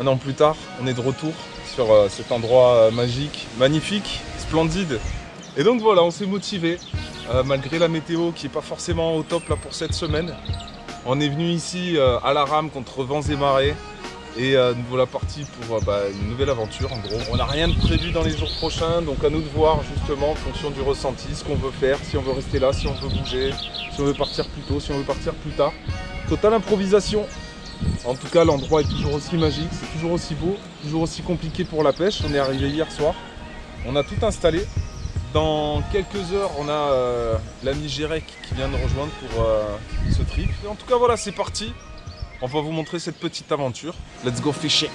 Un an plus tard, on est de retour sur cet endroit magique, magnifique, splendide. Et donc voilà, on s'est motivé, malgré la météo qui n'est pas forcément au top là pour cette semaine. On est venu ici à la rame contre vents et marées. Et nous voilà partis pour une nouvelle aventure en gros. On n'a rien de prévu dans les jours prochains, donc à nous de voir justement en fonction du ressenti ce qu'on veut faire, si on veut rester là, si on veut bouger, si on veut partir plus tôt, si on veut partir plus tard. Totale improvisation. En tout cas, l'endroit est toujours aussi magique, c'est toujours aussi beau, toujours aussi compliqué pour la pêche. On est arrivé hier soir, on a tout installé. Dans quelques heures, on a l'ami Gérek qui vient nous rejoindre pour ce trip. Et en tout cas, voilà, c'est parti. On va vous montrer cette petite aventure. Let's go fishing!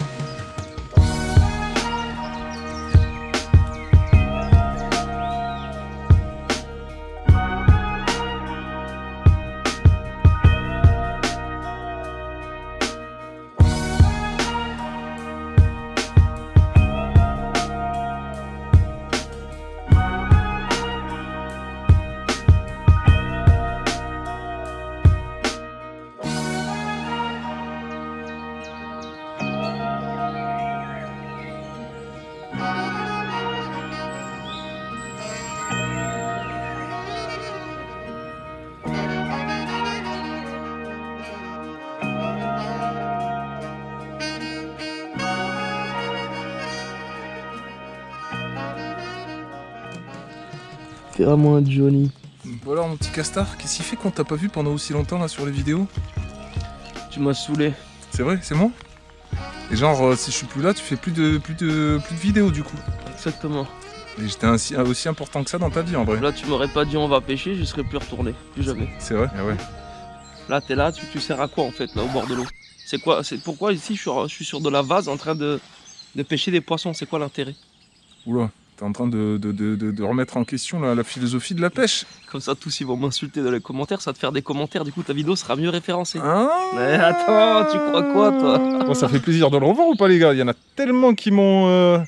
Fais à moi Johnny. Bon alors mon petit castar, qu'est-ce qu'il fait qu'on t'a pas vu pendant aussi longtemps là sur les vidéos? Tu m'as saoulé. C'est vrai, c'est moi? Et genre si je suis plus là, tu fais plus de vidéos du coup. Exactement. Et j'étais aussi important que ça dans ta vie en vrai. Là tu m'aurais pas dit on va pêcher, je serais plus retourné. Plus jamais. C'est vrai? Ah ouais. Là t'es là, tu sers à quoi en fait là au bord de l'eau? C'est quoi? C'est pourquoi ici je suis sur de la vase en train de pêcher des poissons, c'est quoi l'intérêt? Oula. T'es en train de remettre en question la philosophie de la pêche. Comme ça, tous ils vont m'insulter dans les commentaires, ça va te faire des commentaires, du coup ta vidéo sera mieux référencée. Ah mais attends, tu crois quoi toi? Bon, ça fait plaisir de le revoir ou pas les gars? Il y en a tellement qui m'ont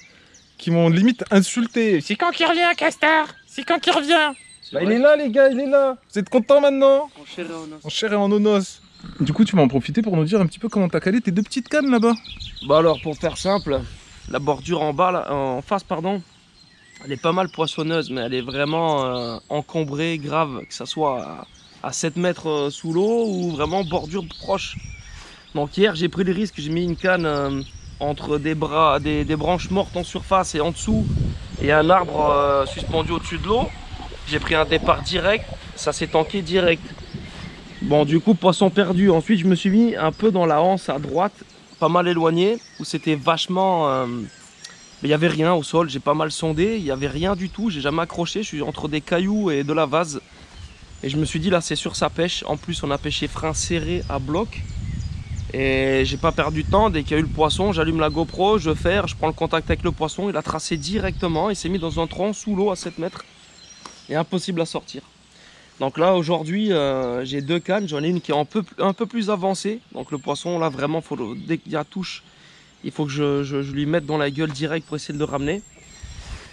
limite insulté. C'est quand qu'il revient, Castar? C'est quand qu'il revient? Bah, il est là les gars, il est là. Vous êtes contents maintenant? En chair et en os. En chair et en onos. Du coup, tu vas en profiter pour nous dire un petit peu comment t'as calé tes deux petites cannes là-bas. Bah alors, pour faire simple, la bordure en bas, là, en face, pardon, elle est pas mal poissonneuse, mais elle est vraiment encombrée, grave, que ça soit à 7 mètres sous l'eau ou vraiment bordure proche. Donc hier, j'ai pris le risque, j'ai mis une canne entre des branches mortes en surface et en dessous, et un arbre suspendu au-dessus de l'eau. J'ai pris un départ direct, ça s'est tanké direct. Bon, du coup, poisson perdu. Ensuite, je me suis mis un peu dans la anse à droite, pas mal éloigné, où c'était vachement... mais il n'y avait rien au sol, j'ai pas mal sondé, il n'y avait rien du tout, j'ai jamais accroché, je suis entre des cailloux et de la vase. Et je me suis dit là c'est sûr ça pêche, en plus on a pêché frein serré à bloc. Et j'ai pas perdu de temps, dès qu'il y a eu le poisson, j'allume la GoPro, je ferre, je prends le contact avec le poisson, il a tracé directement, il s'est mis dans un tronc sous l'eau à 7 mètres. Et impossible à sortir. Donc là aujourd'hui j'ai deux cannes, j'en ai une qui est un peu plus avancée. Donc le poisson là vraiment, dès qu'il y a touche, il faut que je lui mette dans la gueule direct pour essayer de le ramener.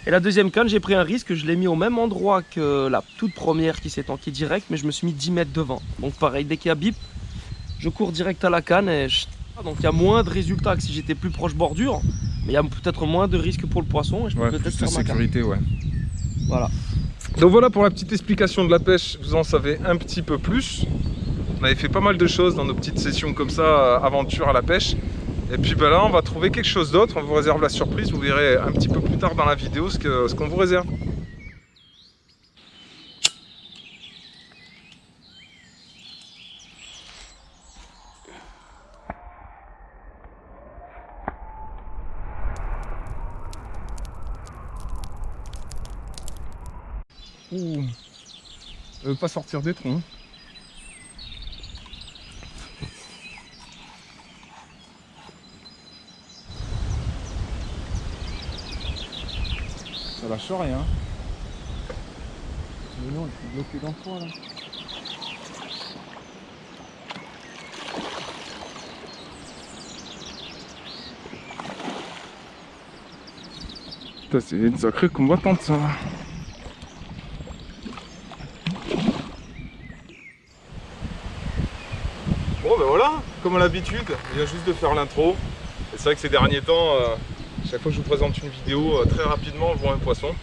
Et la deuxième canne, j'ai pris un risque, je l'ai mis au même endroit que la toute première qui s'est tankée direct, mais je me suis mis 10 mètres devant. Donc pareil, dès qu'il y a bip, je cours direct à la canne et donc il y a moins de résultats que si j'étais plus proche bordure, mais il y a peut-être moins de risques pour le poisson et je peux peut-être faire ma sécurité, ouais. Voilà. Donc voilà pour la petite explication de la pêche, vous en savez un petit peu plus. On avait fait pas mal de choses dans nos petites sessions comme ça, aventure à la pêche. Et puis là on va trouver quelque chose d'autre, on vous réserve la surprise, vous verrez un petit peu plus tard dans la vidéo ce qu'on vous réserve. Ouh, elle veut pas sortir des troncs. Ça lâche rien. Mais non, je suis bloqué dans le coin là. Putain, c'est une sacrée combattante ça. Bon ben voilà, comme à l'habitude, il vient juste de faire l'intro. Et c'est vrai que ces derniers temps, chaque fois que je vous présente une vidéo, très rapidement on voit un poisson.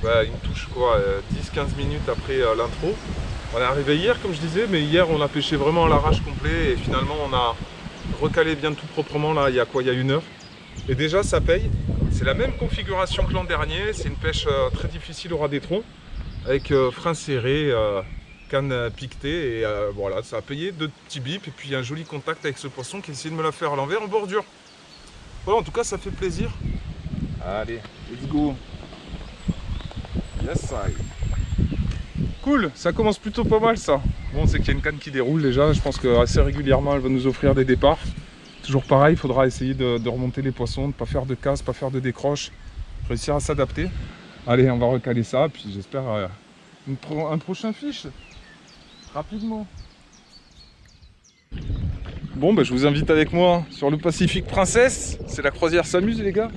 Bah, il me touche quoi, 10-15 minutes après l'intro. On est arrivé hier comme je disais, mais hier on a pêché vraiment à l'arrache complet et finalement on a recalé bien tout proprement là, il y a quoi, il y a 1 heure. Et déjà ça paye, c'est la même configuration que l'an dernier, c'est une pêche très difficile au ras des troncs, avec frein serré, canne piquetée, et voilà, ça a payé, 2 petits bips, et puis un joli contact avec ce poisson qui essaie de me la faire à l'envers en bordure. Voilà, en tout cas ça fait plaisir. Allez, let's go. Yes, I. Cool, ça commence plutôt pas mal ça. Bon, c'est qu'il y a une canne qui déroule déjà, je pense que assez régulièrement elle va nous offrir des départs. Toujours pareil, il faudra essayer de remonter les poissons, de ne pas faire de casse, pas faire de décroche, réussir à s'adapter. Allez, on va recaler ça, puis j'espère un prochain fiche, rapidement. Bon, bah, je vous invite avec moi sur le Pacific Princess, c'est la croisière s'amuse les gars.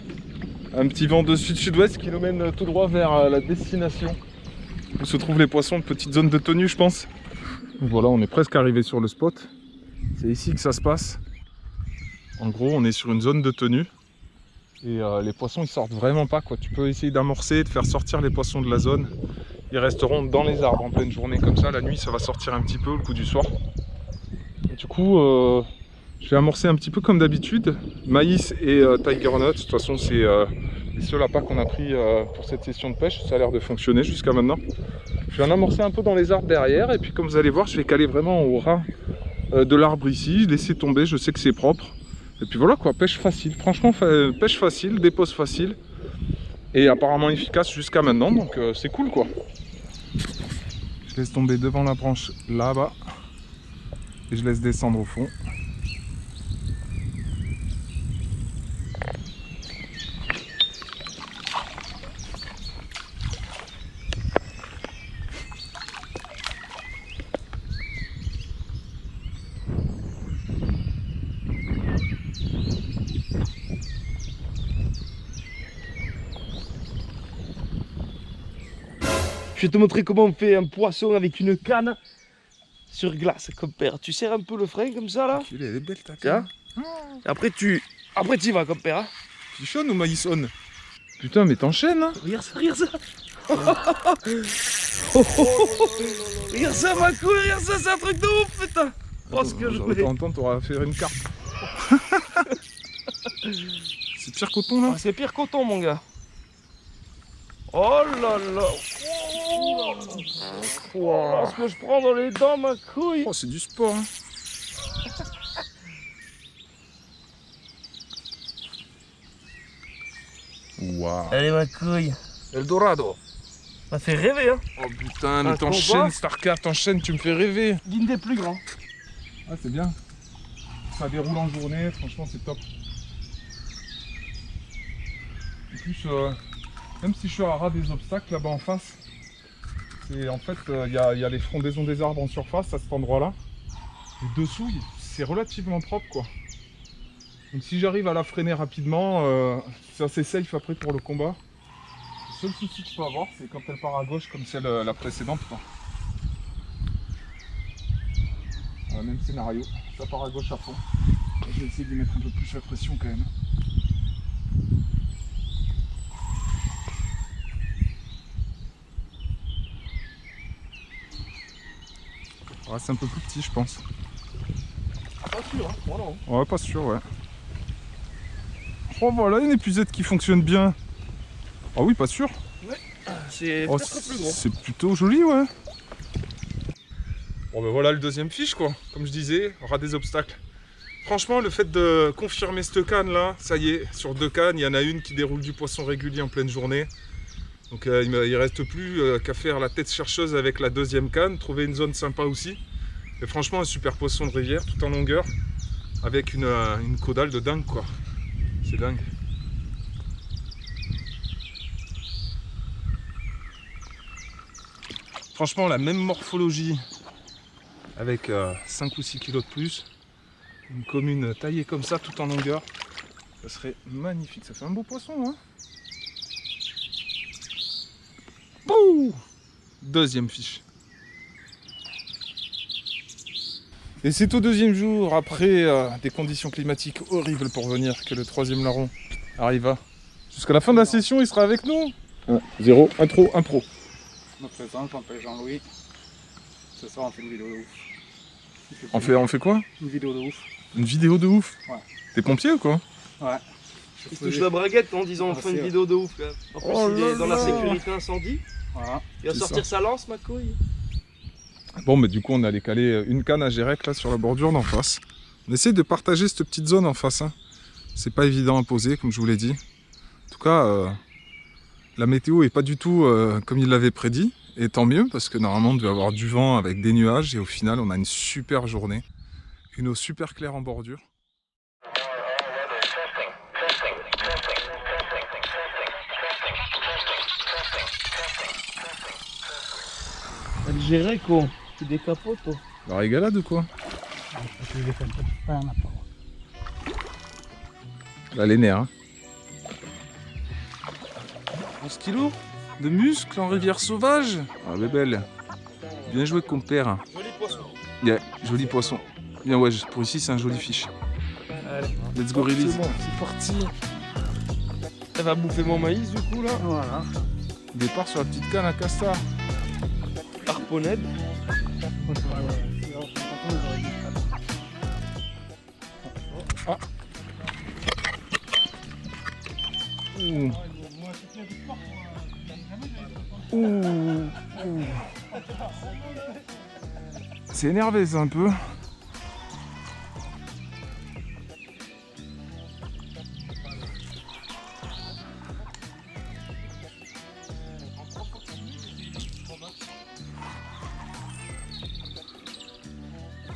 Un petit vent de sud-sud-ouest qui nous mène tout droit vers la destination, où se trouvent les poissons, de petite zone de tenue je pense. Voilà, on est presque arrivé sur le spot, c'est ici que ça se passe. En gros, on est sur une zone de tenue et les poissons ils sortent vraiment pas quoi. Tu peux essayer d'amorcer, de faire sortir les poissons de la zone. Ils resteront dans les arbres en pleine journée comme ça. La nuit, ça va sortir un petit peu au coup du soir. Et du coup, je vais amorcer un petit peu comme d'habitude. Maïs et Tiger Nut. De toute façon, c'est les seuls appâts qu'on a pris pour cette session de pêche. Ça a l'air de fonctionner jusqu'à maintenant. Je vais en amorcer un peu dans les arbres derrière. Et puis, comme vous allez voir, je vais caler vraiment au ras de l'arbre ici. Laisser tomber, je sais que c'est propre. Et puis voilà quoi, pêche facile, franchement pêche facile, dépose facile et apparemment efficace jusqu'à maintenant, donc c'est cool quoi. Je laisse tomber devant la branche là-bas et je laisse descendre au fond. Je vais te montrer comment on fait un poisson avec une canne sur glace, compère. Tu serres un peu le frein comme ça là. Elle est belle ta canne. Et après tu y vas, compère. Hein. Fichonne ou maïsonne? Putain, mais t'enchaînes hein. Regarde ça, regarde ça. Regarde ça, ma couille, regarde ça, c'est un truc de ouf, putain. Oh, ce que je voulais. T'entends, t'auras fait une carte. C'est pire coton là. Ah, c'est pire coton, mon gars. Oh là là. Oh, ce que je prends dans les dents, ma couille. Oh, c'est du sport hein. Waouh. Allez, ma couille. Eldorado. Ça fait rêver, hein. Oh putain, mais Un t'enchaînes combat. Starcraft, t'enchaînes, tu me fais rêver. L'une des plus grands. Ah c'est bien. Ça déroule en journée, franchement c'est top. En plus, même si je suis à ras des obstacles là-bas en face, c'est en fait il y a les frondaisons des arbres en surface à cet endroit-là. Et dessous, c'est relativement propre quoi. Donc si j'arrive à la freiner rapidement, c'est assez safe après pour le combat. Le seul souci que je peux avoir, c'est quand elle part à gauche comme celle la précédente. Quoi. Même scénario, ça part à gauche à fond. Je vais essayer d'y mettre un peu plus la pression quand même. Ouais, c'est un peu plus petit je pense. Pas sûr, hein. Voilà. Ouais, pas sûr, ouais. Oh voilà, une épuisette qui fonctionne bien. Ah oui, pas sûr. Ouais, c'est Oh, peut-être plus gros. c'est plutôt joli, ouais. Bon ben voilà le deuxième fiche quoi, comme je disais, ras des obstacles. Franchement le fait de confirmer cette canne là, ça y est, sur 2 cannes, il y en a une qui déroule du poisson régulier en pleine journée. Donc il reste plus qu'à faire la tête chercheuse avec la deuxième canne, trouver une zone sympa aussi. Et franchement un super poisson de rivière tout en longueur, avec une caudale de dingue quoi. C'est dingue. Franchement la même morphologie. Avec 5 ou 6 kilos de plus, une commune taillée comme ça tout en longueur, ça serait magnifique, ça fait un beau poisson hein. Bouh, deuxième fiche. Et c'est au deuxième jour, après des conditions climatiques horribles pour venir, que le troisième larron arriva. Jusqu'à la fin de la session, il sera avec nous. 0, intro, impro. Je me présente, je m'appelle Jean-Louis. Ce soir, on fait une vidéo de ouf. On fait quoi? Une vidéo de ouf. Une vidéo de ouf? Ouais. T'es pompier ou quoi? Ouais. Il se touche la braguette en disant on fait une vidéo de ouf quand même. En plus, Oh il là est dans la là. sécurité incendie. Voilà. Il va C'est sortir ça. sa lance, ma couille. Bon, mais du coup, on allait caler une canne à Gérec là sur la bordure d'en face. On essaie de partager cette petite zone en face. Hein. C'est pas évident à poser, comme je vous l'ai dit. En tout cas, la météo est pas du tout comme il l'avait prédit. Et tant mieux, parce que normalement, on devait avoir du vent avec des nuages. Et au final, on a une super journée. Une eau super claire en bordure. Elle gérait quoi? Tu décapotes toi. La régalade ou quoi? Là, les nerfs. Hein. 11 kilos de muscles en rivière sauvage. Ah, bébelle. Bien joué, compère. Joli poisson. Yeah, joli poisson. Bien, ouais, pour ici, c'est un joli fish. Allez. Let's go, release. C'est bon, c'est parti. Elle va bouffer mon maïs du coup là. Voilà. Départ sur la petite canne à castar. Harponnette. Ah. Ouh. Ouh. Ouh. C'est énervé ça un peu.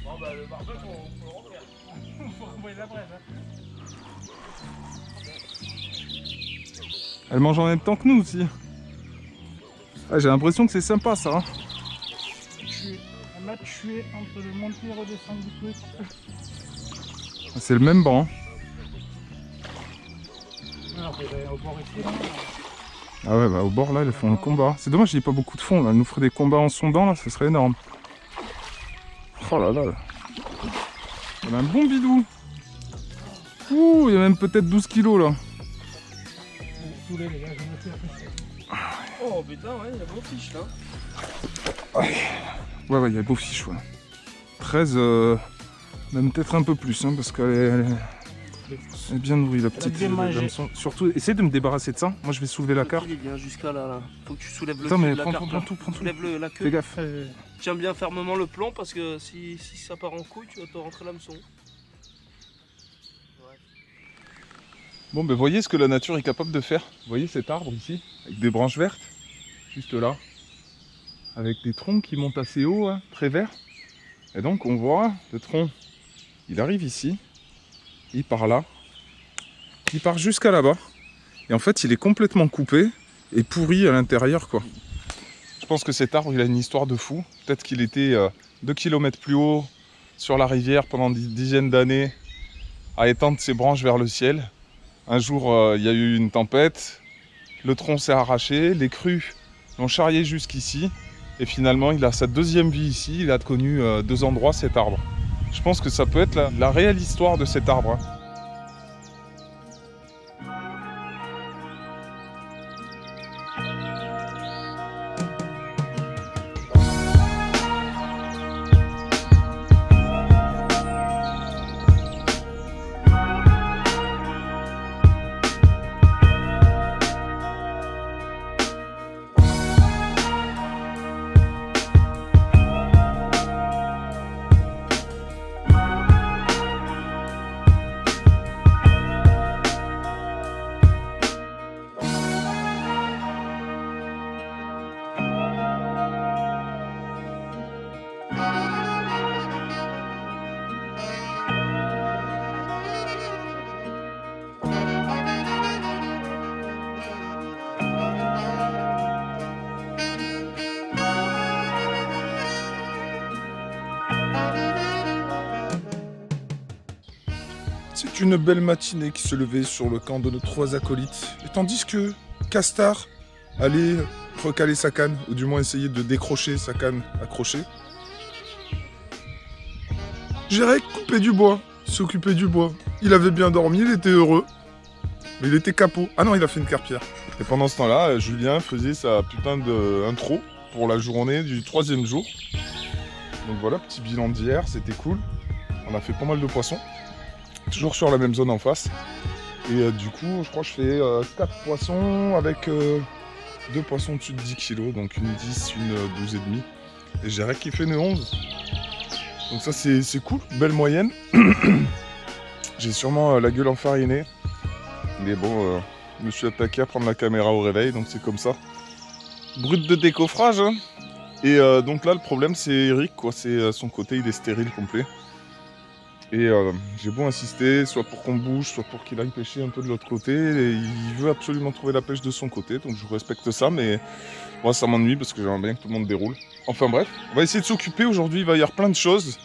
Bon bah le barbecue on peut le refaire. Faut envoyer la braise. Elle mange en même temps que nous aussi. Ah, j'ai l'impression que c'est sympa ça. Hein. On m'a tué entre le monter et redescendre du truc. C'est le même banc. Alors, on va au bord ici, là. Ah ouais, bah au bord là, ils font un combat. C'est dommage, il n'y a pas beaucoup de fond là. Elle nous ferait des combats en sondant là, ce serait énorme. Oh là là. On a un bon bidou. Ouh, il y a même peut-être 12 kilos là. Tous les gars, je me tire. Oh putain ouais, il y a beau fiche là. Ouais, il y a beau fiche, ouais. 13, même peut-être un peu plus, hein, parce qu'elle est bien nourrie la petite. bien mangé. l'hameçon. Surtout, essaie de me débarrasser de ça. Moi, je vais soulever la carte. Il vient jusqu'à là. Faut que tu soulèves le Attends, cul mais de la prends carte. Là. tout. Soulève la queue. Fais gaffe. Tiens bien fermement le plomb parce que si ça part en couille, tu vas te rentrer l'hameçon. Bon, ben voyez ce que la nature est capable de faire. Vous voyez cet arbre ici, avec des branches vertes, juste là, avec des troncs qui montent assez haut, hein, très verts. Et donc on voit le tronc, il arrive ici, il part là, il part jusqu'à là-bas. Et en fait, il est complètement coupé et pourri à l'intérieur, quoi. Je pense que cet arbre, il a une histoire de fou. Peut-être qu'il était 2 km plus haut sur la rivière pendant des dizaines d'années à étendre ses branches vers le ciel. Un jour, il y a eu une tempête, le tronc s'est arraché, les crues l'ont charrié jusqu'ici, et finalement, il a sa deuxième vie ici, il a connu 2 endroits cet arbre. Je pense que ça peut être la réelle histoire de cet arbre. Hein. C'est une belle matinée qui se levait sur le camp de nos 3 acolytes, et tandis que Castar allait recaler sa canne, ou du moins essayer de décrocher sa canne accrochée, Jérek coupait du bois, s'occupait du bois. Il avait bien dormi, il était heureux. Mais il était capot. Ah non, il a fait une carpière. Et pendant ce temps-là, Julien faisait sa putain d'intro pour la journée du 3e jour. Donc voilà, petit bilan d'hier, c'était cool. On a fait pas mal de poissons. Toujours sur la même zone en face. Et du coup, je crois que je fais 4 poissons avec 2 poissons au-dessus de 10 kg. Donc une 10, une 12,5. Et Jérek qui fait une 11. Donc ça c'est cool, belle moyenne. J'ai sûrement la gueule enfarinée. Mais bon, je me suis attaqué à prendre la caméra au réveil, donc c'est comme ça. Brut de décoffrage, hein. Et donc là, le problème, c'est Eric, quoi. C'est son côté, il est stérile complet. Et j'ai beau insister, soit pour qu'on bouge, soit pour qu'il aille pêcher un peu de l'autre côté. Et il veut absolument trouver la pêche de son côté, donc je respecte ça, mais moi, ça m'ennuie parce que j'aimerais bien que tout le monde déroule. Enfin bref, on va essayer de s'occuper. Aujourd'hui, il va y avoir plein de choses.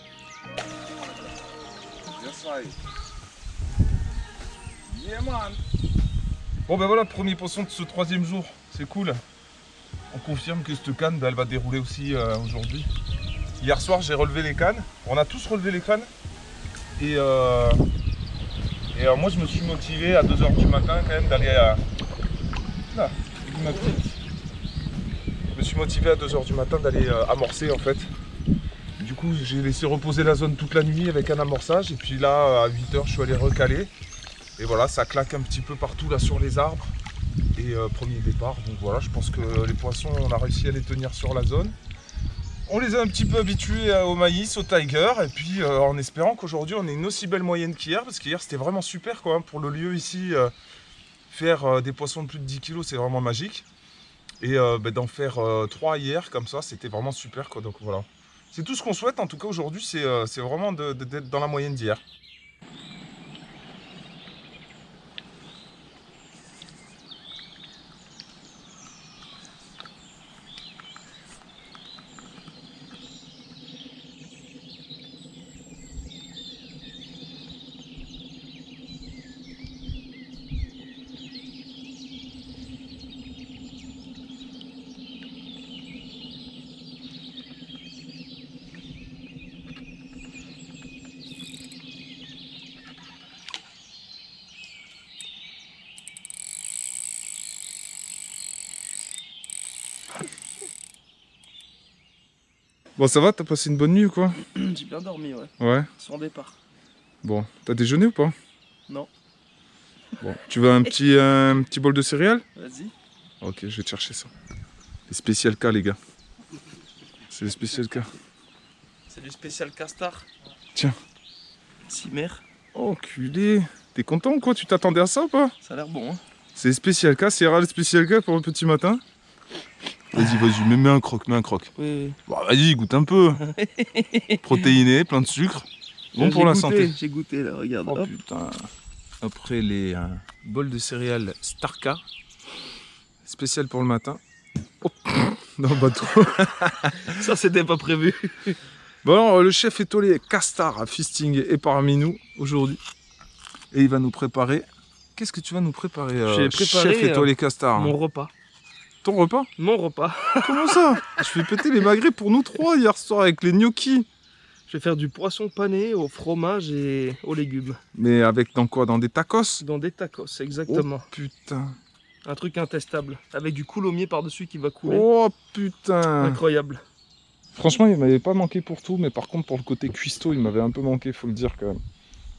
Bon ben voilà, premier poisson de ce 3e jour, c'est cool. On confirme que cette canne, ben, elle va dérouler aussi aujourd'hui. Hier soir, j'ai relevé les cannes. On a tous relevé les cannes. Et moi, je me suis motivé à 2h du matin quand même d'aller à... Là, ma petite. Je me suis motivé à 2h du matin d'aller amorcer en fait. Du coup, j'ai laissé reposer la zone toute la nuit avec un amorçage. Et puis là, à 8h, je suis allé recaler. Et voilà, ça claque un petit peu partout là sur les arbres. Et premier départ, donc voilà, je pense que les poissons, on a réussi à les tenir sur la zone. On les a un petit peu habitués au maïs, au tiger, et puis en espérant qu'aujourd'hui on ait une aussi belle moyenne qu'hier, parce qu'hier c'était vraiment super quoi, hein, pour le lieu ici, faire des poissons de plus de 10 kg c'est vraiment magique. Et d'en faire 3 hier comme ça, c'était vraiment super quoi, donc voilà. C'est tout ce qu'on souhaite en tout cas aujourd'hui, c'est vraiment d'être dans la moyenne d'hier. Bon ça va, t'as passé une bonne nuit ou quoi? J'ai bien dormi, ouais. Ouais. Sans départ. Bon, t'as déjeuné ou pas? Non. Bon, tu veux un petit bol de céréales? Vas-y. Ok, je vais te chercher ça. Les spécial K les gars. C'est les spécial K. C'est du spécial castar. Tiens. Cimer. Enculé. T'es content ou quoi? Tu t'attendais à ça ou pas? Ça a l'air bon, hein. C'est les spécial K, céréales spécial K pour le petit matin. Vas-y, mets un croc, mets un croc. Oui. Bon, vas-y, goûte un peu. Protéiné, plein de sucre. Bon pour la santé. J'ai goûté là, regarde. Oh Hop. putain. Après les bols de céréales Starka. Spécial pour le matin. Oh, dans le bateau. Ça c'était pas prévu. Bon alors, le chef étoilé Castar à Fisting est parmi nous aujourd'hui. Et il va nous préparer... Qu'est-ce que tu vas nous préparer, J'ai préparé chef étoilé Castar? Mon repas. Ton repas? Mon repas. Comment ça? Je fais péter les magrets pour nous 3 hier soir avec les gnocchis. Je vais faire du poisson pané au fromage et aux légumes. Mais avec dans quoi? Dans des tacos? Dans des tacos, exactement. Oh putain. Un truc intestable. Avec du coulommiers par-dessus qui va couler. Oh putain. Incroyable. Franchement, il m'avait pas manqué pour tout, mais par contre, pour le côté cuistot, il m'avait un peu manqué, faut le dire quand même.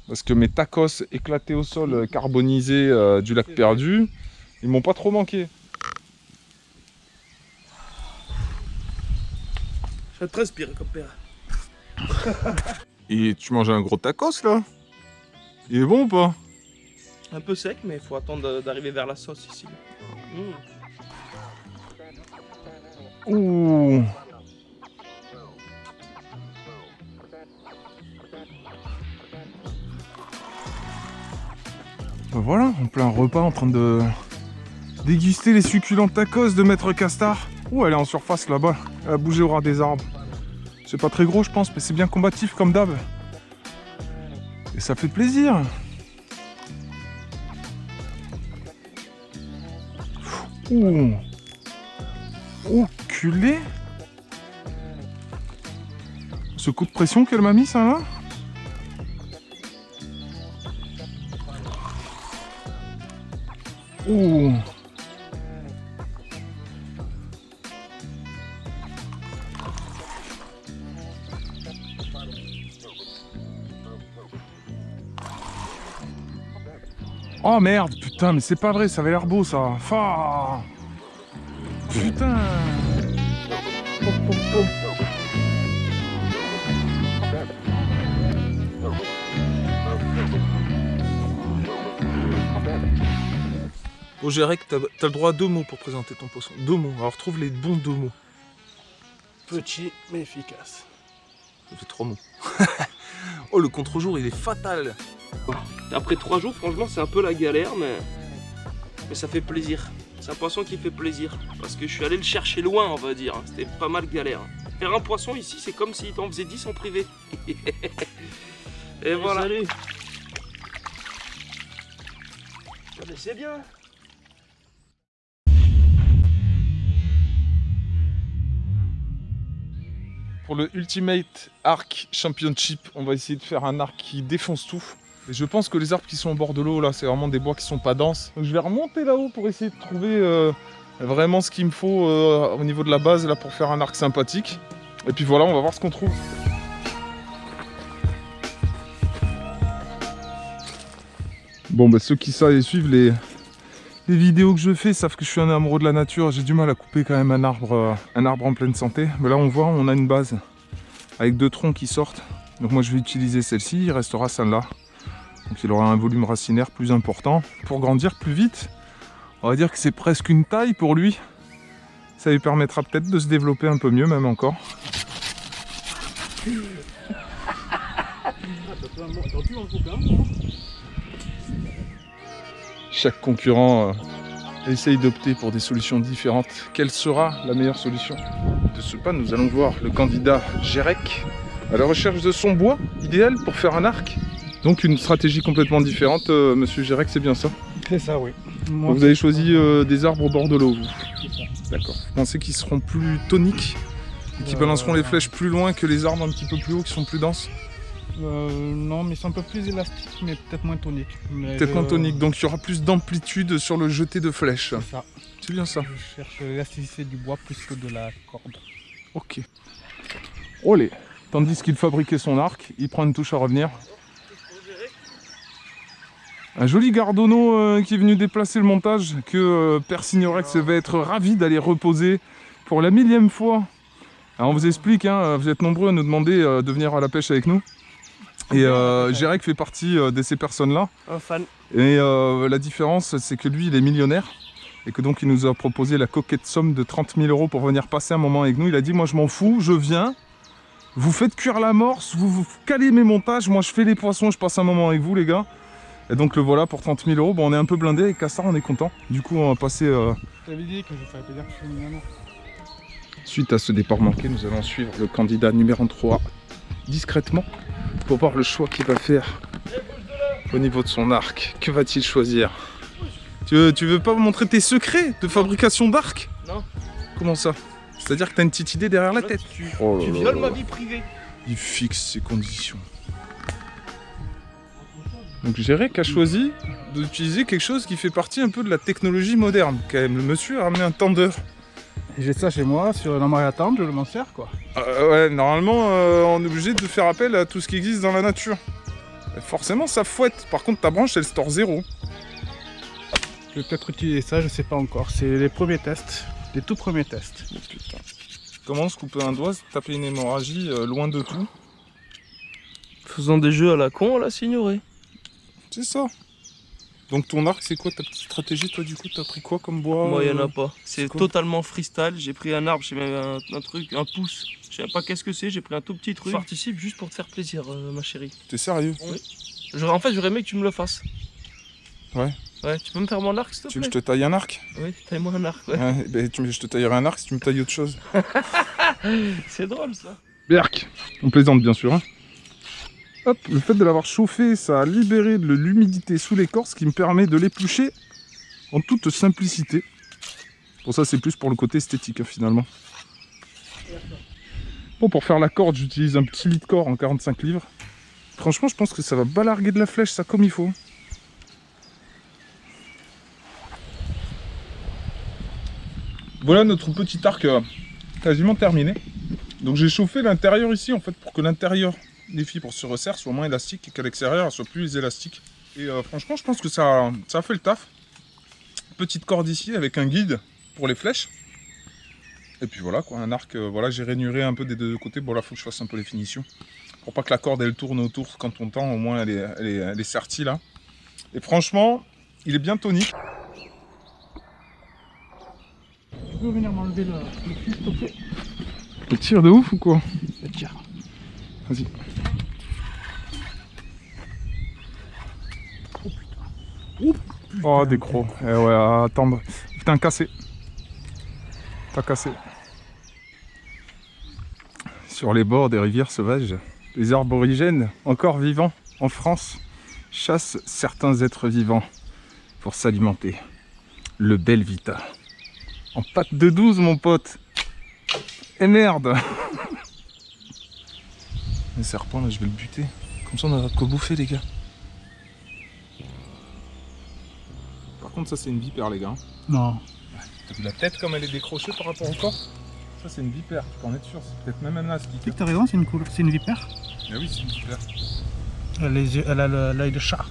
Parce que mes tacos éclatés au sol, carbonisés du lac Perdu, ils m'ont pas trop manqué. Je te respire comme père. Et tu manges un gros tacos là? Il est bon ou pas? Un peu sec, mais il faut attendre d'arriver vers la sauce ici. Ouh. Ben voilà, en plein repas en train de déguster les succulents tacos de Maître Castar. Ouh, elle est en surface là-bas, elle a bougé au ras des arbres. C'est pas très gros je pense, mais c'est bien combatif comme d'hab. Et ça fait plaisir. Ouh. Oh, culé. Ce coup de pression qu'elle m'a mis ça là. Ouh. Oh merde, putain, mais c'est pas vrai, ça avait l'air beau ça. Putain. Bon, Jérek, t'as le droit à 2 mots pour présenter ton poisson. 2 mots, alors trouve les bons 2 mots. Petit mais efficace. Ça fait 3 mots. Oh, le contre-jour, il est fatal. Après 3 jours, franchement, c'est un peu la galère, mais ça fait plaisir. C'est un poisson qui fait plaisir. Parce que je suis allé le chercher loin, on va dire. C'était pas mal galère. Faire un poisson ici, c'est comme si t'en faisais 10 en privé. Et voilà. Salut. Mais c'est bien. Pour le Ultimate Arc Championship, on va essayer de faire un arc qui défonce tout. Et je pense que les arbres qui sont au bord de l'eau, là, c'est vraiment des bois qui sont pas denses. Donc je vais remonter là-haut pour essayer de trouver vraiment ce qu'il me faut au niveau de la base là, pour faire un arc sympathique. Et puis voilà, on va voir ce qu'on trouve. Bon, bah, ceux qui savent et suivent les vidéos que je fais savent que je suis un amoureux de la nature. J'ai du mal à couper quand même un arbre en pleine santé. Mais là, on voit, on a une base avec 2 troncs qui sortent. Donc moi, je vais utiliser celle-ci, il restera celle-là. Donc il aura un volume racinaire plus important pour grandir plus vite. On va dire que c'est presque une taille pour lui. Ça lui permettra peut-être de se développer un peu mieux, même encore. Chaque concurrent essaye d'opter pour des solutions différentes. Quelle sera la meilleure solution? De ce pas, nous allons voir le candidat Jérek à la recherche de son bois idéal pour faire un arc. Donc une stratégie complètement différente, monsieur Jérek, c'est bien ça? C'est ça, oui. Donc vous avez choisi des arbres au bord de l'eau, vous? C'est ça. D'accord. Vous pensez qu'ils seront plus toniques et qu'ils balanceront les flèches plus loin que les arbres un petit peu plus hauts qui sont plus denses? Non, mais c'est un peu plus élastique, mais peut-être moins tonique. Peut-être moins tonique, donc il y aura plus d'amplitude sur le jeté de flèches. C'est ça. C'est bien ça. Je cherche l'élasticité du bois plus que de la corde. Ok. Olé. Tandis qu'il fabriquait son arc, il prend une touche à revenir. Un joli gardonneau qui est venu déplacer le montage, que Père Signorex va être ravi d'aller reposer pour la 1000e fois. Alors on vous explique, hein, vous êtes nombreux à nous demander de venir à la pêche avec nous. Et Jérek fait partie de ces personnes-là. Un fan. Et la différence, c'est que lui, il est millionnaire. Et que donc il nous a proposé la coquette somme de 30 000 € pour venir passer un moment avec nous. Il a dit, moi je m'en fous, je viens. Vous faites cuire l'amorce, vous calez mes montages, moi je fais les poissons, je passe un moment avec vous les gars. Et donc le voilà pour 30 000 €. Bon, on est un peu blindé avec Cassar, on est content. Du coup, on va passer. J'avais dit que je savais pas dire que je suis millionnaire. Suite à ce départ manqué, nous allons suivre le candidat numéro 3 discrètement pour voir le choix qu'il va faire au niveau de son arc. Que va-t-il choisir? Tu veux pas me montrer tes secrets de fabrication d'arc? Non. Comment ça? C'est-à-dire que t'as une petite idée derrière la tête? Tu Oh là violes là. ma vie privée. Il fixe ses conditions. Donc Jérek a choisi d'utiliser quelque chose qui fait partie un peu de la technologie moderne. Quand même, le monsieur a ramené un tendeur. J'ai ça chez moi, dans ma tente, je m'en sers quoi. Ouais, normalement, on est obligé de faire appel à tout ce qui existe dans la nature. Et forcément, ça fouette. Par contre, ta branche, elle store 0. Je vais peut-être utiliser ça, je sais pas encore. C'est les premiers tests, les tout premiers tests. Oh, putain. Comment se couper un doigt, se taper une hémorragie loin de tout? Faisant des jeux à la con, là, Signoré. C'est ça. Donc ton arc, c'est quoi ta petite stratégie? Toi, du coup, t'as pris quoi comme bois? Moi, il n'y en a pas. C'est quoi totalement freestyle. J'ai pris un arbre, j'ai même un truc, un pouce. Je sais pas qu'est-ce que c'est, j'ai pris un tout petit truc. Je participe juste pour te faire plaisir, ma chérie. T'es sérieux? Oui. En fait, j'aurais aimé que tu me le fasses. Ouais. Ouais, tu peux me faire mon arc, s'il te Tu veux plaît? que je te taille un arc? Oui, taille-moi un arc, ouais. Ouais, ben, je te taillerai un arc si tu me tailles autre chose. C'est drôle, ça. Berk. On plaisante, bien sûr. Hein. Hop, le fait de l'avoir chauffé, ça a libéré de l'humidité sous l'écorce qui me permet de l'éplucher en toute simplicité. Pour ça, c'est plus pour le côté esthétique, hein, finalement. Bon, pour faire la corde, j'utilise un petit lit de corps en 45 livres. Franchement, je pense que ça va balarguer de la flèche, ça, comme il faut. Voilà notre petit arc quasiment terminé. Donc j'ai chauffé l'intérieur ici en fait pour que l'intérieur des fibres se resserrent, soit moins élastique et qu'à l'extérieur soit plus élastique. Et franchement je pense que ça a fait le taf. Petite corde ici avec un guide pour les flèches. Et puis voilà quoi, un arc, voilà, j'ai rainuré un peu des deux côtés. Bon là faut que je fasse un peu les finitions. Pour pas que la corde elle tourne autour quand on tend, au moins elle est sertie là. Et franchement, il est bien tonique. Tu peux venir m'enlever le fil s'il te plaît? Le tire de ouf ou quoi? Le tire. Vas-y. Oh des crocs. Eh ouais, attends. Putain cassé. T'as cassé. Sur les bords des rivières sauvages, les aborigènes, encore vivants en France, chassent certains êtres vivants pour s'alimenter. Le Belvita. En pâte de 12 mon pote. Et merde. Le serpent là je vais le buter. Comme ça on aura de quoi bouffer les gars. Par contre ça c'est une vipère les gars. Non. T'as vu la tête comme elle est décrochée par rapport au corps? Ça c'est une vipère, tu peux en être sûr, c'est peut-être même un astique. Tu sais que t'as raison, c'est une couleur, c'est une vipère. Ah oui c'est une vipère. Elle a l'œil de chat.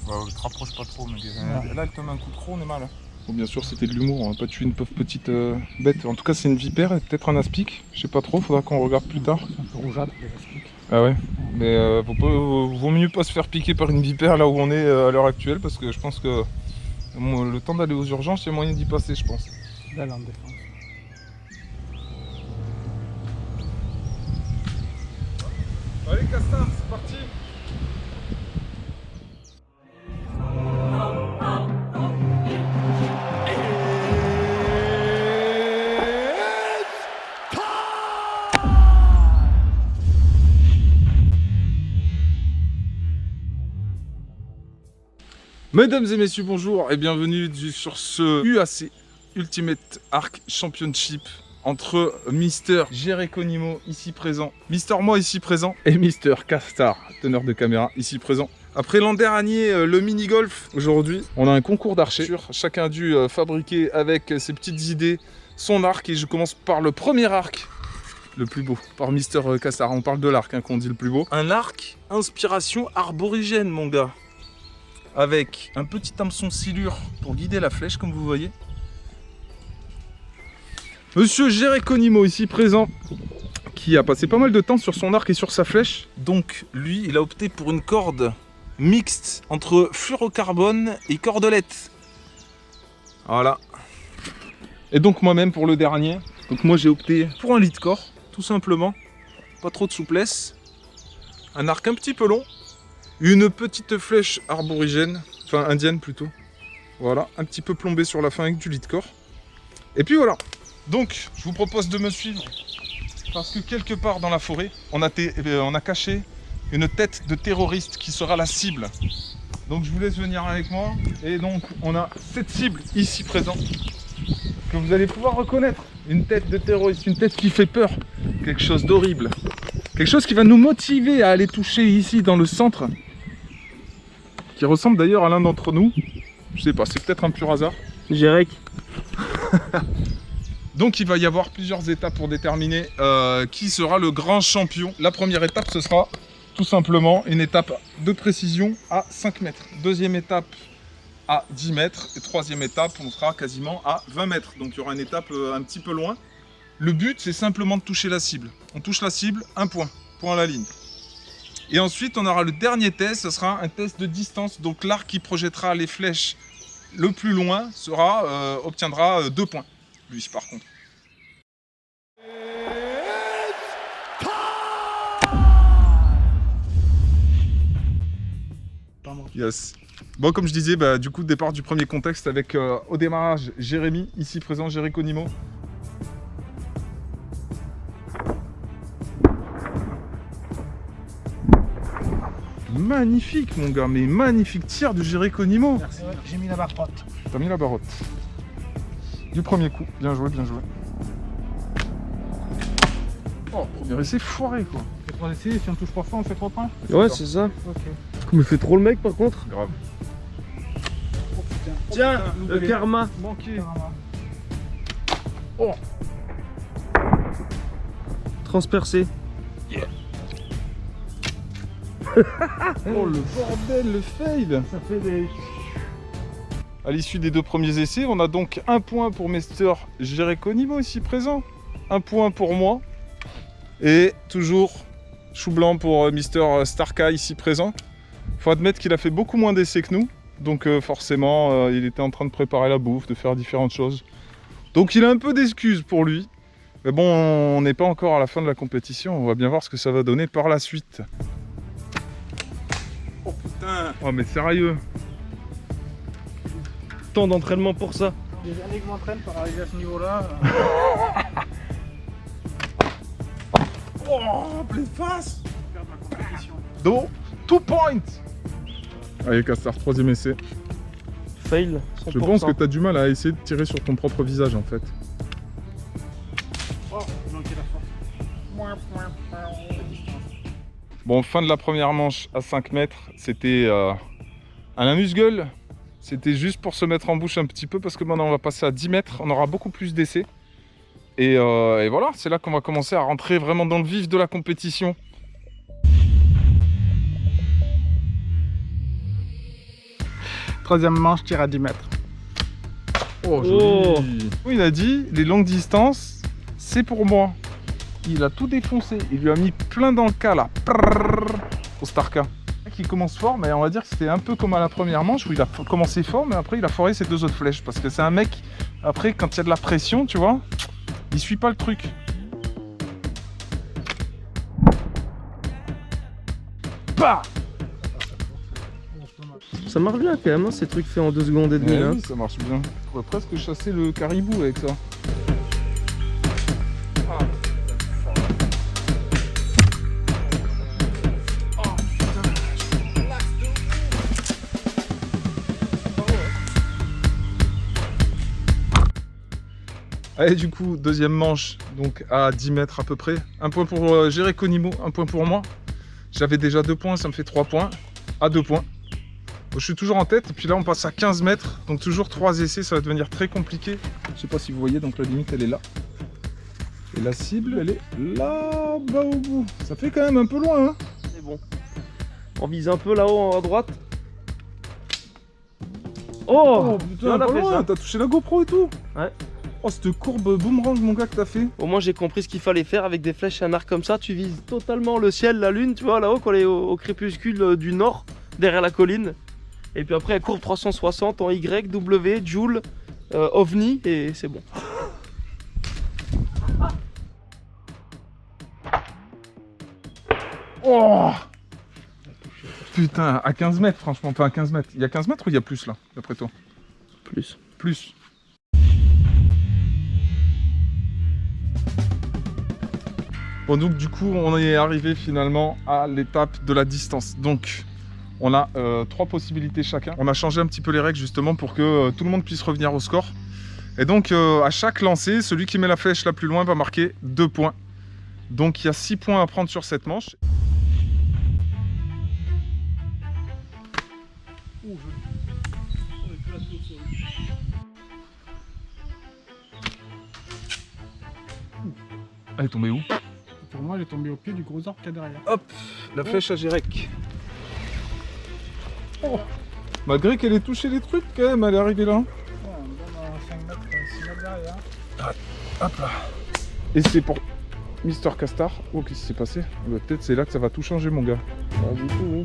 Bah, te rapproche pas trop mais là elle te met un coup de croc, on est mal. Hein. Bon, bien sûr c'était de l'humour, on va pas tuer une pauvre petite bête. En tout cas c'est une vipère et peut-être un aspic, je sais pas trop, faudra qu'on regarde plus tard. C'est un peu rougeâtre les aspics. Ah ouais, mais vaut mieux pas se faire piquer par une vipère là où on est à l'heure actuelle parce que je pense que le temps d'aller aux urgences, il y a moyen d'y passer je pense. Là elle est en défense. Allez Castar, c'est parti. Mesdames et messieurs, bonjour et bienvenue sur ce UAC Ultimate Arc Championship entre Mister Gereconimo ici présent, Mister Moi ici présent et Mister Castar, teneur de caméra ici présent. Après l'an dernier, le mini-golf, aujourd'hui on a un concours d'archers. Chacun a dû fabriquer avec ses petites idées son arc et je commence par le premier arc. Le plus beau, par Mister Castar, on parle de l'arc hein, qu'on dit le plus beau. Un arc inspiration arborigène mon gars. Avec un petit hameçon silure pour guider la flèche comme vous voyez. Monsieur Gereconimo ici présent, qui a passé pas mal de temps sur son arc et sur sa flèche. Donc lui il a opté pour une corde mixte entre fluorocarbone et cordelette. Voilà. Et donc moi-même pour le dernier, donc moi j'ai opté pour un lead core, tout simplement. Pas trop de souplesse. Un arc un petit peu long. Une petite flèche arborigène, enfin indienne plutôt. Voilà, un petit peu plombé sur la fin avec du lead core. Et puis voilà. Donc, je vous propose de me suivre. Parce que quelque part dans la forêt, on a caché une tête de terroriste qui sera la cible. Donc je vous laisse venir avec moi. Et donc, on a cette cible ici présente. Que vous allez pouvoir reconnaître. Une tête de terroriste, une tête qui fait peur. Quelque chose d'horrible. Quelque chose qui va nous motiver à aller toucher ici dans le centre. Qui ressemble d'ailleurs à l'un d'entre nous. Je sais pas, c'est peut-être un pur hasard. Gérec. Donc il va y avoir plusieurs étapes pour déterminer qui sera le grand champion. La première étape, ce sera tout simplement une étape de précision à 5 mètres. Deuxième étape à 10 mètres. Et troisième étape, on sera quasiment à 20 mètres. Donc il y aura une étape un petit peu loin. Le but, c'est simplement de toucher la cible. On touche la cible, un point à la ligne. Et ensuite, on aura le dernier test, ce sera un test de distance. Donc l'arc qui projettera les flèches le plus loin obtiendra 2 points. Lui, par contre. Yes. Bon, comme je disais, du coup, départ du premier contexte avec au démarrage Jérémy, ici présent, Gereconimo. Magnifique mon gars, mais magnifique tir de Gereconimo. Merci, j'ai mis la barotte. T'as mis la barotte. Du premier coup, bien joué, bien joué. Oh, premier essai foiré quoi. Les 3 essais, si on touche pas fort, on fait 3 points. Ouais, c'est ça. Ok. Il me fait trop le mec par contre. Grave. Oh putain. Tiens, Oh, putain, le karma. Manqué. Oh. Transpercé. Oh le bordel, le fail. Ça fait des... À l'issue des 2 premiers essais, on a donc 1 point pour Mr. Gereconimo ici présent, 1 point pour moi, et toujours chou blanc pour Mr. Starka ici présent. Faut admettre qu'il a fait beaucoup moins d'essais que nous, donc forcément il était en train de préparer la bouffe, de faire différentes choses. Donc il a un peu d'excuses pour lui. Mais bon, on n'est pas encore à la fin de la compétition, on va bien voir ce que ça va donner par la suite. Oh putain! Oh mais sérieux! Tant d'entraînement pour ça. Des années que je m'entraîne pour arriver à ce niveau-là. Oh, pleine face! Perdre ma compétition. Do 2 points! Allez Castar, 3e essai. Fail. 100%. Je pense que tu as du mal à essayer de tirer sur ton propre visage en fait. Oh, j'ai manqué la force. Bon, fin de la première manche à 5 mètres, c'était un amuse-gueule. C'était juste pour se mettre en bouche un petit peu parce que maintenant on va passer à 10 mètres, on aura beaucoup plus d'essais. Et voilà, c'est là qu'on va commencer à rentrer vraiment dans le vif de la compétition. Troisième manche, tir à 10 mètres. Oh, joli. Il a dit, les longues distances, c'est pour moi. Il a tout défoncé, il lui a mis plein dans le cas là. Au Starka. Qui commence fort, mais on va dire que c'était un peu comme à la première manche où il a commencé fort, mais après il a foiré ses 2 autres flèches. Parce que c'est un mec, après quand il y a de la pression, tu vois, il suit pas le truc. Bah! Ça marche bien quand même, hein, ces trucs faits en 2 secondes et demie. Eh hein. oui, ça marche bien. On pourrait presque chasser le caribou avec ça. Allez, du coup, deuxième manche, donc à 10 mètres à peu près. 1 point pour Gereconimo, 1 point pour moi. J'avais déjà 2 points, ça me fait 3 points. À 2 points. Bon, je suis toujours en tête, et puis là on passe à 15 mètres. Donc toujours 3 essais, ça va devenir très compliqué. Je sais pas si vous voyez, donc la limite elle est là. Et la cible, elle est là-bas au bout. Ça fait quand même un peu loin, hein. C'est bon. On vise un peu là-haut à droite. Oh, putain, on a pas fait loin, ça. t'as touché la GoPro et tout. Ouais. Oh, cette courbe boomerang, mon gars, que t'as fait. Au moins j'ai compris ce qu'il fallait faire avec des flèches et un arc comme ça. Tu vises totalement le ciel, la lune, tu vois, là-haut, quand elle est au crépuscule du nord, derrière la colline. Et puis après, elle courbe 360 en Y, W, Joule, OVNI, et c'est bon. Oh putain, à 15 mètres, franchement, pas à 15 mètres. Il y a 15 mètres ou il y a plus là, d'après toi? Plus. Plus. Bon, donc du coup, on est arrivé finalement à l'étape de la distance. Donc, on a 3 possibilités chacun. On a changé un petit peu les règles justement pour que tout le monde puisse revenir au score. Et donc, à chaque lancer, celui qui met la flèche la plus loin va marquer 2 points. Donc, il y a 6 points à prendre sur cette manche. Elle est tombée où? Pour moi, elle est tombée au pied du gros arbre qu'il y a derrière. Hop, la flèche à Gérec. Oh. Malgré qu'elle ait touché les trucs, quand même, elle est arrivée là. Ouais, on donne à 5 mètres, 6 mètres derrière. Hop là. Et c'est pour Mister Castar. Oh, qu'est-ce qui s'est passé? Bah, peut-être c'est là que ça va tout changer, mon gars. Pas du tout, oui.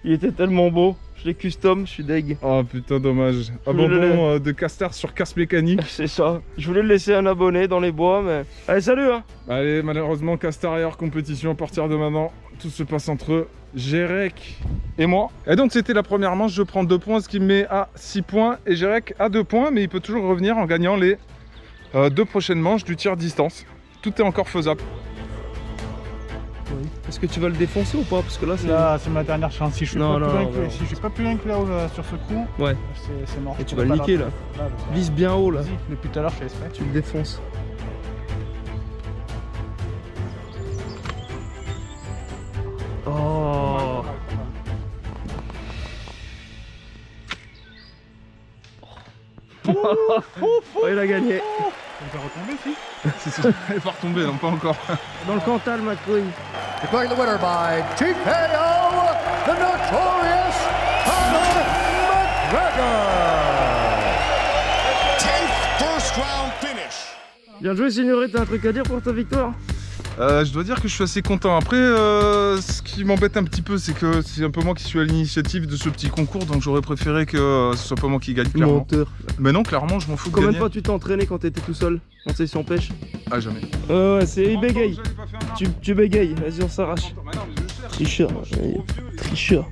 Il était tellement beau, je l'ai custom, je suis deg. Oh putain, dommage. Abandon de Castar sur casse mécanique. C'est ça, je voulais le laisser un abonné dans les bois, mais... Allez, salut hein. Allez, malheureusement, Castar est hors compétition à partir de maintenant. Tout se passe entre Gérec et moi. Et donc, c'était la première manche. Je prends 2 points, ce qui me met à 6 points. Et Gérec à 2 points, mais il peut toujours revenir en gagnant les 2 prochaines manches du tir distance. Tout est encore faisable. Oui. Est-ce que tu vas le défoncer ou pas? Parce que là, c'est... Là, c'est ma dernière chance. Si je suis Non, pas non, plus loin non, que, non. si je suis pas plus loin que là sur ce coup, Ouais. c'est mort. Et tu vas le niquer là. Vise bien haut là. Vas-y, depuis tout à l'heure, je fais exprès. Tu le défonces. Oh. Oh, il a gagné. Elle va retomber, si. Elle est pas retombée, non pas encore. Dans le Cantal, ma couille. Declaring the winner by TKO, the notorious Conor McGregor. 10th first round finish. Bien joué, Signoret, t'as un truc à dire pour ta victoire? Je dois dire que je suis assez content. Après, ce qui m'embête un petit peu, c'est que c'est un peu moi qui suis à l'initiative de ce petit concours, donc j'aurais préféré que ce soit pas moi qui gagne, clairement. Menteur. Mais non, clairement, je m'en fous de Combien de gagner. fois tu t'es entraîné quand t'étais tout seul en session pêche? Ah, jamais. Ouais, c'est il bégaye. Tu bégayes, vas-y, on s'arrache. Tricheur, tricheur.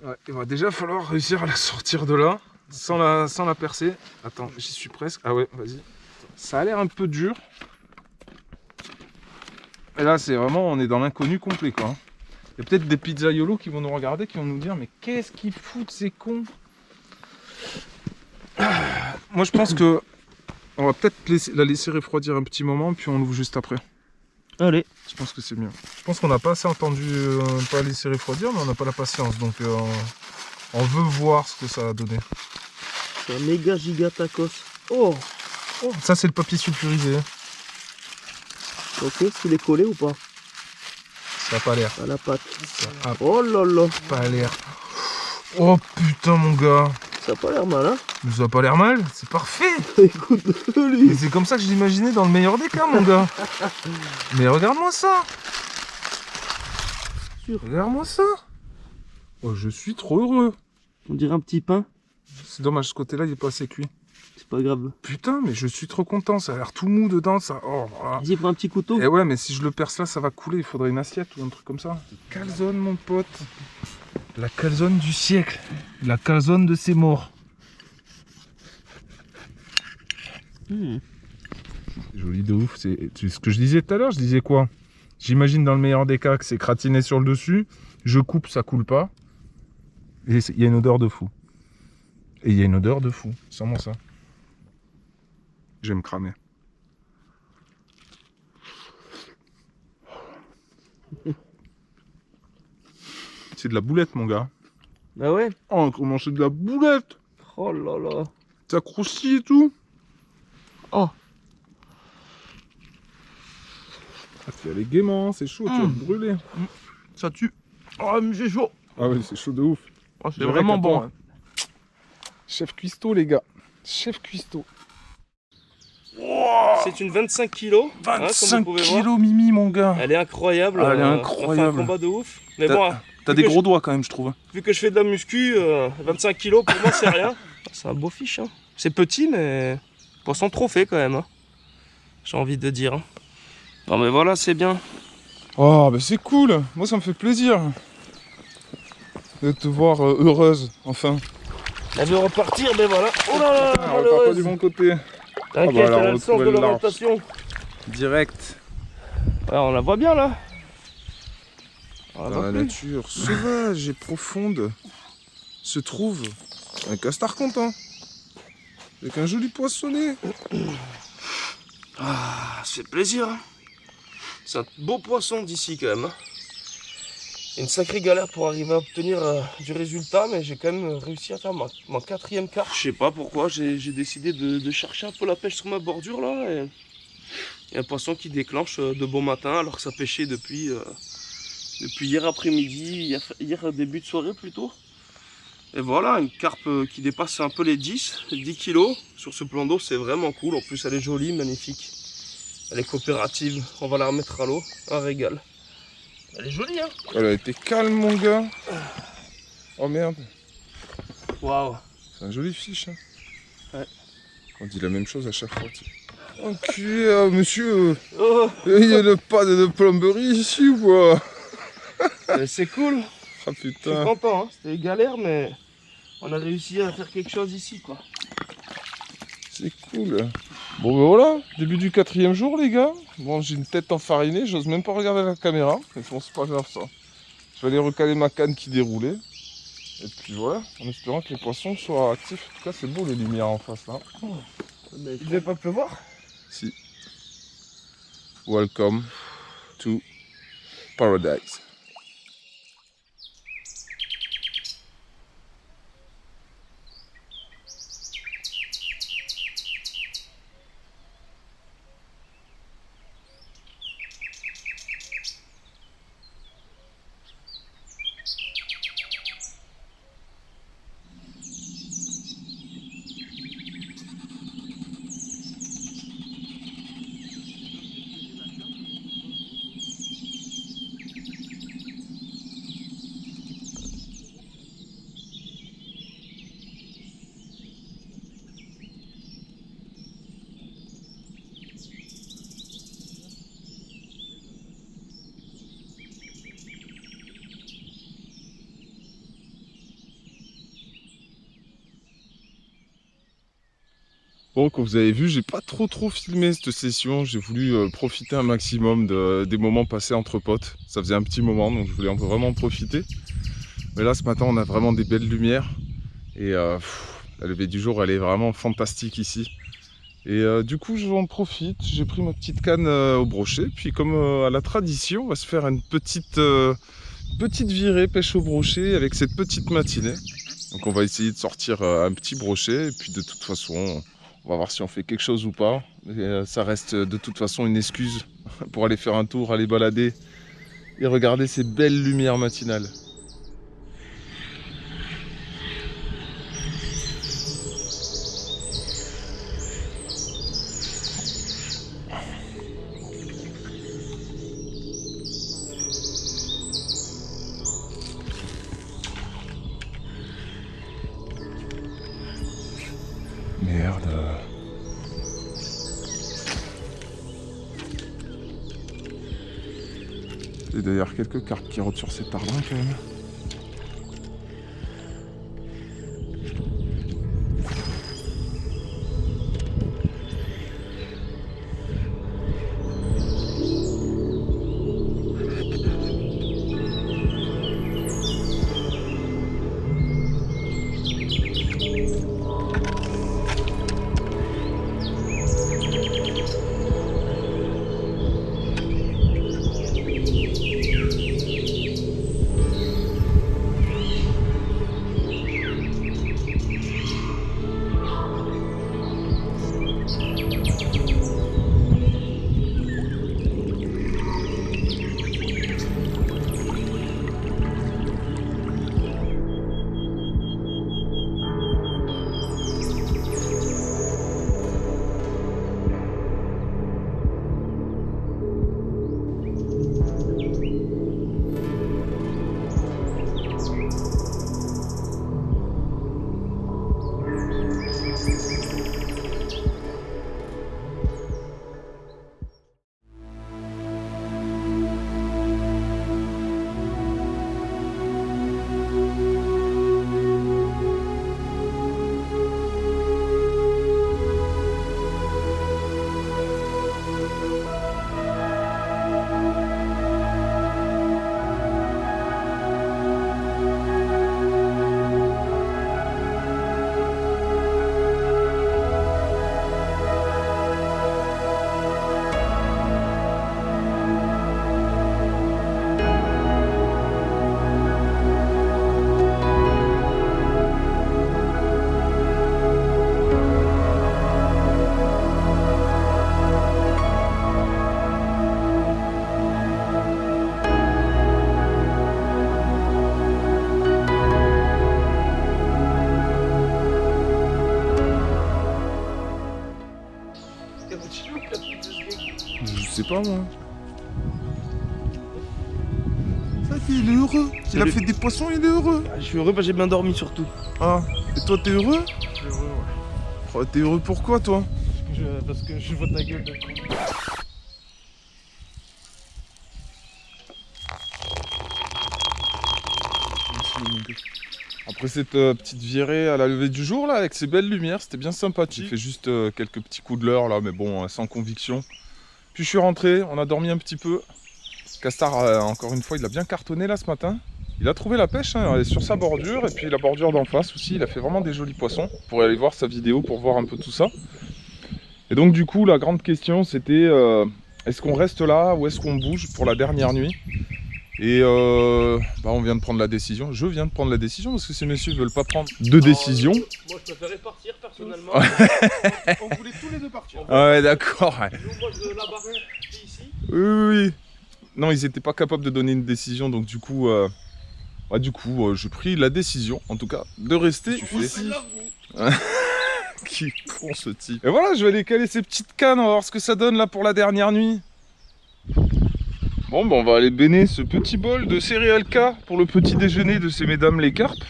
Ouais, il va déjà falloir réussir à la sortir de là, sans la percer. Attends, j'y suis presque. Ah ouais, vas-y. Ça a l'air un peu dur. Et là, c'est vraiment, on est dans l'inconnu complet, quoi. Il y a peut-être des pizzaiolos qui vont nous regarder, qui vont nous dire, mais qu'est-ce qu'ils foutent, ces cons? Moi, je pense que on va peut-être la laisser refroidir un petit moment, puis on l'ouvre juste après. Allez. Je pense que c'est mieux. Je pense qu'on n'a pas assez entendu pas laisser refroidir, mais on n'a pas la patience. Donc on veut voir ce que ça a donné. C'est un méga giga tacos. Oh, Ça, c'est le papier sulfurisé. ok, est-ce qu'il est collé ou pas? Ça n'a pas l'air. À la pâte. Ça a Oh là là, pas l'air. Oh putain, mon gars. ça a pas l'air mal, hein? Mais ça a pas l'air mal. C'est parfait. Écoute, Et lui. c'est comme ça que je l'imaginais dans le meilleur des cas, mon gars. Mais regarde-moi ça. Regarde-moi ça. Oh, je suis trop heureux. On dirait un petit pain. C'est dommage, ce côté-là, il est pas assez cuit. C'est pas grave. Putain, mais je suis trop content. Ça a l'air tout mou dedans, ça. Oh, voilà. Vas-y, prends un petit couteau. Et ouais, mais si je le perce là, ça va couler. Il faudrait une assiette ou un truc comme ça. Calzone, mon pote. La calzone du siècle. La calzone de ses morts. Joli de ouf. C'est ce que je disais tout à l'heure. Je disais quoi? J'imagine dans le meilleur des cas que c'est gratiné sur le dessus. Je coupe, ça coule pas. Et il y a une odeur de fou. Et il y a une odeur de fou. Sans ça. Je vais me cramer. C'est de la boulette, mon gars. Ah ouais? Oh, comment c'est de la boulette? Oh là là. Ça croustille et tout. Oh. Ah, tu y aller gaiement, c'est chaud, tu vas te brûler. Ça tue. Oh, mais j'ai chaud. Ah oui, c'est chaud de ouf. Oh, c'est Je dirais vraiment qu'à bon. toi. Hein. Chef cuistot, les gars. Chef cuistot. C'est une 25 kilos. hein, comme 25 vous pouvez voir. kilos, Mimi, mon gars. Elle est incroyable. Elle est On incroyable. fait un combat de ouf. Mais T'as- bon, T'as vu des que gros doigts quand même, je trouve. vu que je fais de la muscu, 25 kilos pour moi c'est rien. C'est un beau fiche. Hein. C'est petit mais poisson trophée quand même. Hein. J'ai envie de dire. Hein. Non mais voilà, c'est bien. Oh, bah c'est cool. Moi, ça me fait plaisir de te voir heureuse, enfin. Elle veut repartir, mais voilà. Oh là là, Ah, on part pas malheureuse. du bon côté. T'inquiète, Ah bah, alors, elle a on le va sens de trouver le large. l'orientation. Direct. Ouais, on la voit bien là. On la Dans voit la plus. nature sauvage et profonde se trouve un castor content. Avec un joli poissonnet. Ah, ça fait plaisir. Hein. C'est un beau poisson d'ici quand même. Hein. Une sacrée galère pour arriver à obtenir du résultat, mais j'ai quand même réussi à faire ma quatrième carpe. Je sais pas pourquoi, j'ai décidé de chercher un peu la pêche sur ma bordure là. Et Il y a un poisson qui déclenche de bon matin alors que ça pêchait depuis hier après-midi, hier début de soirée plutôt. Et voilà, une carpe qui dépasse un peu les 10 kilos sur ce plan d'eau, c'est vraiment cool. En plus elle est jolie, magnifique. Elle est coopérative, on va la remettre à l'eau, un régal. Elle est jolie hein. Elle a été calme mon gars. Oh merde. Waouh. C'est un joli fiche. Hein. Ouais. On dit la même chose à chaque fois. Enculé, monsieur. Oh. Il y a le pas de plomberie ici ou quoi? C'est cool. Ah Je suis putain. content, hein. C'était galère mais on a réussi à faire quelque chose ici quoi. C'est cool. Bon ben voilà, début du 4e jour les gars. Bon j'ai une tête enfarinée, j'ose même pas regarder la caméra. Mais bon c'est pas grave ça. Je vais aller recaler ma canne qui déroulait. Et puis voilà, en espérant que les poissons soient actifs. En tout cas c'est beau les lumières en face là. Il devait pas pleuvoir. Si. Welcome to paradise. Bon, comme vous avez vu, j'ai pas trop filmé cette session. J'ai voulu profiter un maximum des moments passés entre potes. Ça faisait un petit moment, donc je voulais vraiment en profiter. Mais là, ce matin, on a vraiment des belles lumières. Et la levée du jour, elle est vraiment fantastique ici. Et du coup, j'en profite. J'ai pris ma petite canne au brochet. Puis comme à la tradition, on va se faire une petite virée pêche au brochet avec cette petite matinée. Donc on va essayer de sortir un petit brochet. Et puis de toute façon... on va voir si on fait quelque chose ou pas. Mais ça reste de toute façon une excuse pour aller faire un tour, aller balader et regarder ces belles lumières matinales. Merde. Il y a d'ailleurs quelques carpes qui rôdent sur cet arbre quand même. sais pas moi. Ça il est heureux. Il a fait des poissons, il est heureux. Je suis heureux, j'ai bien dormi surtout. Ah, et toi t'es heureux? Je suis heureux, ouais. Oh, t'es heureux pourquoi toi? Parce que je vois ta gueule de con. Après cette petite virée à la levée du jour là, avec ces belles lumières, c'était bien sympathique. J'ai fait juste quelques petits coups de leurre là, mais bon, sans conviction. Puis je suis rentré, on a dormi un petit peu. Castar, encore une fois, il a bien cartonné là ce matin. Il a trouvé la pêche, hein, elle est sur sa bordure, et puis la bordure d'en face aussi, il a fait vraiment des jolis poissons. Vous pourrez aller voir sa vidéo pour voir un peu tout ça. Et donc du coup, la grande question c'était, est-ce qu'on reste là ou est-ce qu'on bouge pour la dernière nuit? Et on vient de prendre la décision, je viens de prendre la décision, parce que ces messieurs ne veulent pas prendre de décision. Moi je préférais partir personnellement. On voulait tous les deux partir. Ah ouais, d'accord. Ouais. Nous, moi je là-bas, ici. Oui. Non, ils n'étaient pas capables de donner une décision, donc du coup, j'ai pris la décision, en tout cas, de rester ici. Qui con ce type. Et voilà, je vais aller caler ces petites cannes, on va voir ce que ça donne là pour la dernière nuit. Bon, on va aller béner ce petit bol de céréales K pour le petit déjeuner de ces mesdames les carpes.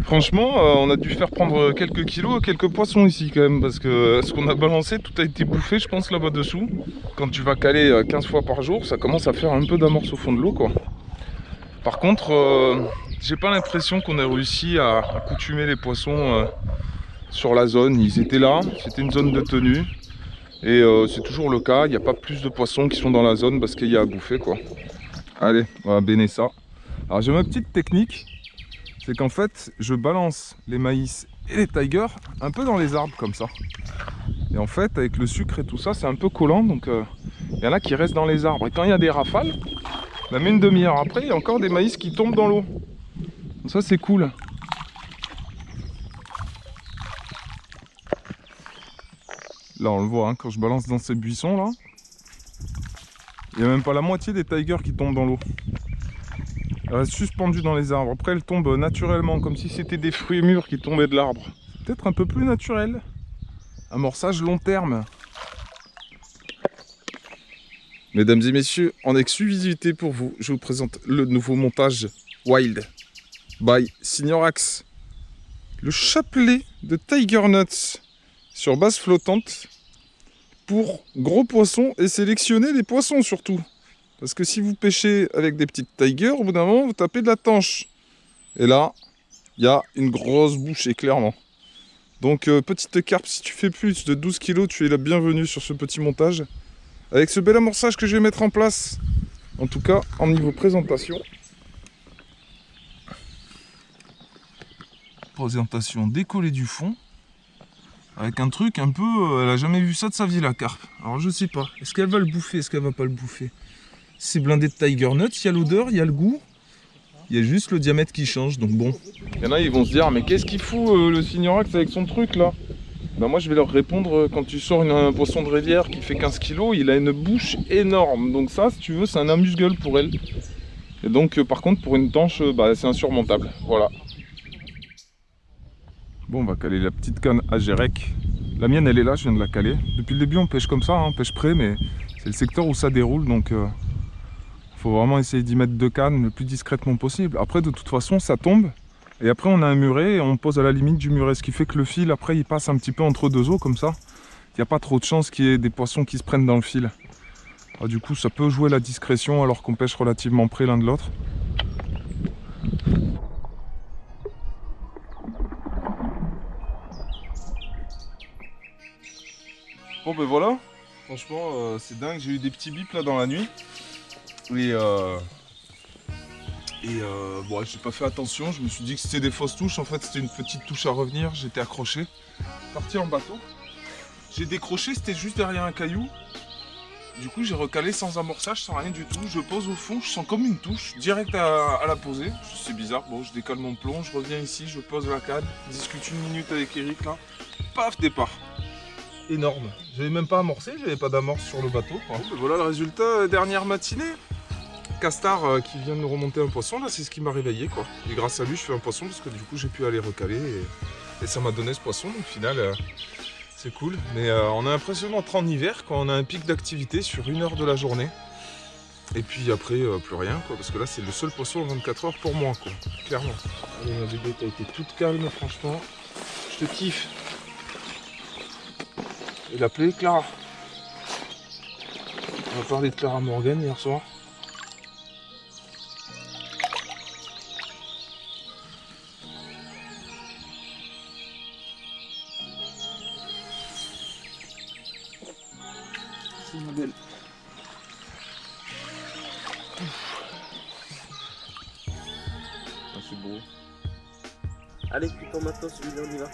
Franchement, on a dû faire prendre quelques kilos, quelques poissons ici quand même, parce que ce qu'on a balancé, tout a été bouffé, je pense, là-bas dessous. Quand tu vas caler 15 fois par jour, ça commence à faire un peu d'amorce au fond de l'eau, quoi. Par contre, j'ai pas l'impression qu'on ait réussi à accoutumer les poissons sur la zone. Ils étaient là, c'était une zone de tenue. Et c'est toujours le cas, il n'y a pas plus de poissons qui sont dans la zone parce qu'il y a à bouffer, quoi. Allez, on va béner ça. Alors j'ai ma petite technique, c'est qu'en fait, je balance les maïs et les tigers un peu dans les arbres comme ça. Et en fait, avec le sucre et tout ça, c'est un peu collant, donc il y en a qui restent dans les arbres. Et quand il y a des rafales, même une demi-heure après, il y a encore des maïs qui tombent dans l'eau. Ça, c'est cool. Là on le voit, hein, quand je balance dans ces buissons là, il n'y a même pas la moitié des tigers qui tombent dans l'eau. Elles restent suspendues dans les arbres. Après elles tombent naturellement, comme si c'était des fruits mûrs qui tombaient de l'arbre. C'est peut-être un peu plus naturel. Amorçage long terme. Mesdames et messieurs, en exclusivité pour vous, je vous présente le nouveau montage Wild by Signorax. Le chapelet de Tiger Nuts sur base flottante pour gros poissons et sélectionner les poissons surtout. Parce que si vous pêchez avec des petites tigers, au bout d'un moment vous tapez de la tanche. Et là, il y a une grosse bouchée clairement. Donc petite carpe, si tu fais plus de 12 kg, tu es la bienvenue sur ce petit montage. Avec ce bel amorçage que je vais mettre en place. En tout cas, en niveau présentation. Présentation décollée du fond. Avec un truc un peu... elle a jamais vu ça de sa vie la carpe. Alors je sais pas. Est-ce qu'elle va le bouffer? Est-ce qu'elle va pas le bouffer? C'est blindé de Tiger Nuts. Il y a l'odeur, il y a le goût. Il y a juste le diamètre qui change. Donc bon. Il y en a, ils vont se dire, mais qu'est-ce qu'il fout le Signorax avec son truc là? Ben moi je vais leur répondre, quand tu sors un poisson de rivière qui fait 15 kg, il a une bouche énorme. Donc ça, si tu veux, c'est un amuse-gueule pour elle. Et donc par contre pour une tanche, c'est insurmontable. Voilà. Bon, on va caler la petite canne à Gérec. La mienne, elle est là, je viens de la caler. Depuis le début, on pêche comme ça, hein, on pêche près, mais c'est le secteur où ça déroule, donc faut vraiment essayer d'y mettre deux cannes le plus discrètement possible. Après, de toute façon, ça tombe, et après, on a un muret, et on pose à la limite du muret, ce qui fait que le fil, après, il passe un petit peu entre deux eaux, comme ça. Il n'y a pas trop de chance qu'il y ait des poissons qui se prennent dans le fil. Alors, du coup, ça peut jouer la discrétion alors qu'on pêche relativement près l'un de l'autre. Bon ben voilà, franchement c'est dingue, j'ai eu des petits bips là dans la nuit. Et bon, j'ai pas fait attention, je me suis dit que c'était des fausses touches, en fait c'était une petite touche à revenir, j'étais accroché. Parti en bateau, j'ai décroché, c'était juste derrière un caillou. Du coup j'ai recalé sans amorçage, sans rien du tout, je pose au fond, je sens comme une touche, direct à la poser. C'est bizarre, bon je décolle mon plomb, je reviens ici, je pose la canne, discute une minute avec Eric là, paf, départ. Énorme. J'avais même pas amorcé, j'avais pas d'amorce sur le bateau. Bon, ben voilà le résultat, dernière matinée. Castar qui vient de nous remonter un poisson, là c'est ce qui m'a réveillé quoi. Et grâce à lui je fais un poisson parce que du coup j'ai pu aller recaler et ça m'a donné ce poisson. Donc au final C'est cool, mais on a l'impression d'entrer en hiver quand on a un pic d'activité sur 1 heure de la journée. Et puis après, plus rien, quoi, parce que là, c'est le seul poisson en 24 heures pour moi, quoi, clairement. Allez, ma bébé, t'as été toute calme, franchement. Je te kiffe. Il a appelé Clara. On va parler de Clara Morgan hier soir. C'est ma belle. Ah, c'est beau. Allez, tu ton matos, Julien, on y va.